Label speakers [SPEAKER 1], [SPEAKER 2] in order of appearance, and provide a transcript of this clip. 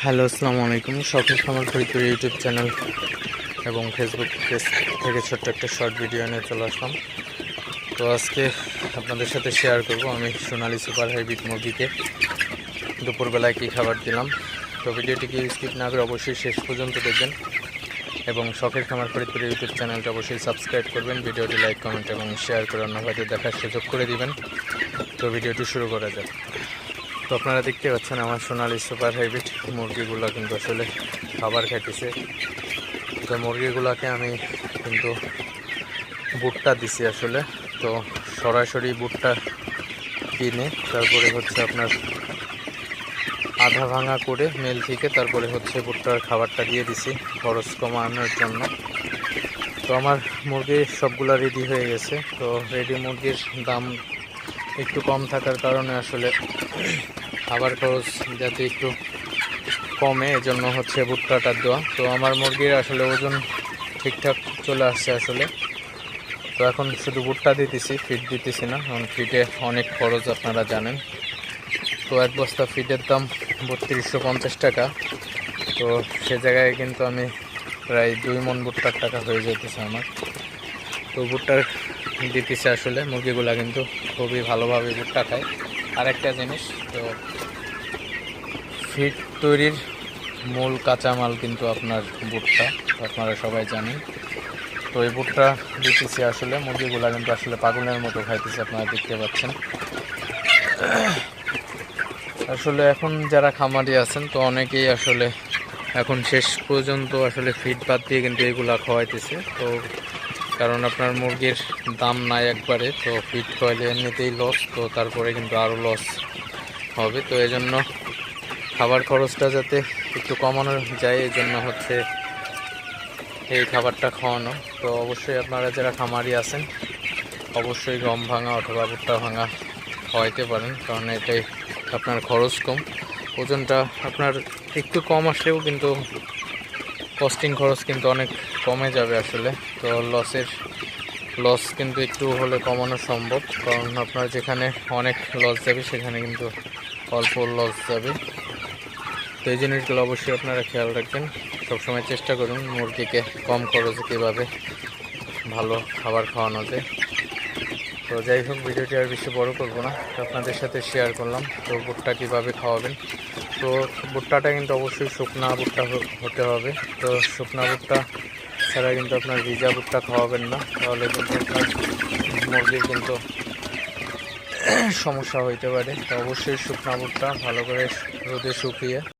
[SPEAKER 1] Hello, আসসালামু আলাইকুম। শখের খামার ফরিদপুর ইউটিউব চ্যানেল এবং ফেসবুক পেজ থেকে ছোট্ট একটা শর্ট ভিডিও নিয়ে চলে আসলাম। তো আজকে আপনাদের সাথে শেয়ার করব আমি সোনালী সুপার হাইব্রিড মুরগিকে দুপুরবেলায় কী খাবার দিলাম। তো ভিডিওটিকে স্কিপ না করে অবশ্যই শেষ পর্যন্ত দেখবেন এবং শখের খামার ফরিদপুর ইউটিউব চ্যানেলটা অবশ্যই সাবস্ক্রাইব করবেন। ভিডিওটি লাইক, কমেন্ট এবং শেয়ার করে অন্য ভাইদের দেখার সুযোগ করে দিবেন। তো ভিডিওটি শুরু করা যাক। তো আপনারা দেখতে পাচ্ছেন আমার সোনালী সুপার হাইব্রিড মুরগিগুলো কিন্তু আসলে খাবার খাইতেছে। তো মুরগিগুলোকে আমি কিন্তু বুটটা দিছি আসলে। তো সরাসরি বুটটা কিনে তারপরে হচ্ছে আপনার আধা ভাঙা করে মেল থেকে তারপরে হচ্ছে বুটটার খাবারটা দিয়ে দিছি খরচ কমানোর জন্য। তো আমার মুরগি সবগুলা রেডি হয়ে গেছে। তো রেডি মুরগির দাম একটু কম থাকার কারণে আসলে খাবার খরচ যাতে একটু কমে এজন্য হচ্ছে ভুট্টাটা দেওয়া। তো আমার মুরগির আসলে ওজন ঠিকঠাক চলে আসছে আসলে। তো এখন শুধু ভুট্টা দিতেছি, ফিড দিতেছি না, কারণ ফিডে অনেক খরচ আপনারা জানেন। তো এক বস্তা ফিডের দাম 3250 টাকা। তো সে জায়গায় কিন্তু আমি প্রায় 2 মণ ভুট্টার টাকা হয়ে যেতেছে আমার। তো ভুট্টার দিতেছে আসলে মুরগিগুলা কিন্তু খুবই ভালোভাবে ভুট্টা খায়। আরেকটা জিনিস, তো ফিড তৈরির মূল কাঁচামাল কিন্তু আপনার ভুট্টা, আপনারা সবাই জানেন। তো এই ভুট্টা দিতেছি আসলে মুরগিগুলা কিন্তু আসলে পাগলের মতো খাইতেছে, আপনারা দেখতে পাচ্ছেন। আসলে এখন যারা খামারি আছেন তো অনেকেই আসলে এখন শেষ পর্যন্ত আসলে ফিড বাদ দিয়ে কিন্তু এগুলা খাওয়াইতেছে। তো কারণ আপনার মুরগির দাম নাই একবারে, তো ফিড খাওয়াইলে এমনিতেই লস, তো তারপরে কিন্তু আরও লস হবে। তো এই জন্য খাবার খরচটা যাতে একটু কমানো যায় এই জন্য হচ্ছে এই খাবারটা খাওয়ানো। তো অবশ্যই আপনারা যারা খামারি আছেন অবশ্যই গম ভাঙা অথবা ভুট্টা ভাঙা খাওয়াইতে পারেন, কারণ এটাই আপনার খরচ কম, ওজনটা আপনার একটু কম আসলেও কিন্তু কস্টিং খরচ কিন্তু অনেক কমে যাবে আসলে। তো লস কিন্তু একটু হলে কমানো সম্ভব, কারণ আপনার যেখানে অনেক লস যাবে সেখানে কিন্তু অল্প লস যাবে। তো এই জিনিসগুলো অবশ্যই আপনারা খেয়াল রাখবেন। সবসময় চেষ্টা করুন মুরগিকে কম খরচে কীভাবে ভালো খাবার খাওয়ানো যায়। তো যাই হোক, ভিডিওটি আর বেশি বড় করবো না, আপনাদের সাথে শেয়ার করলাম। তো ভুট্টা কীভাবে খাওয়াবেন, তো ভুট্টাটা কিন্তু অবশ্যই শুকনা ভুট্টা হতে হবে। তো শুকনা ভুট্টা ছাড়া কিন্তু আপনার ভিজা ভুট্টা খাওয়াবেন না, তাহলে কিন্তু আপনার মুরগির কিন্তু সমস্যা হইতে পারে। তো অবশ্যই শুকনা ভুট্টা ভালো করে রোদে শুকিয়ে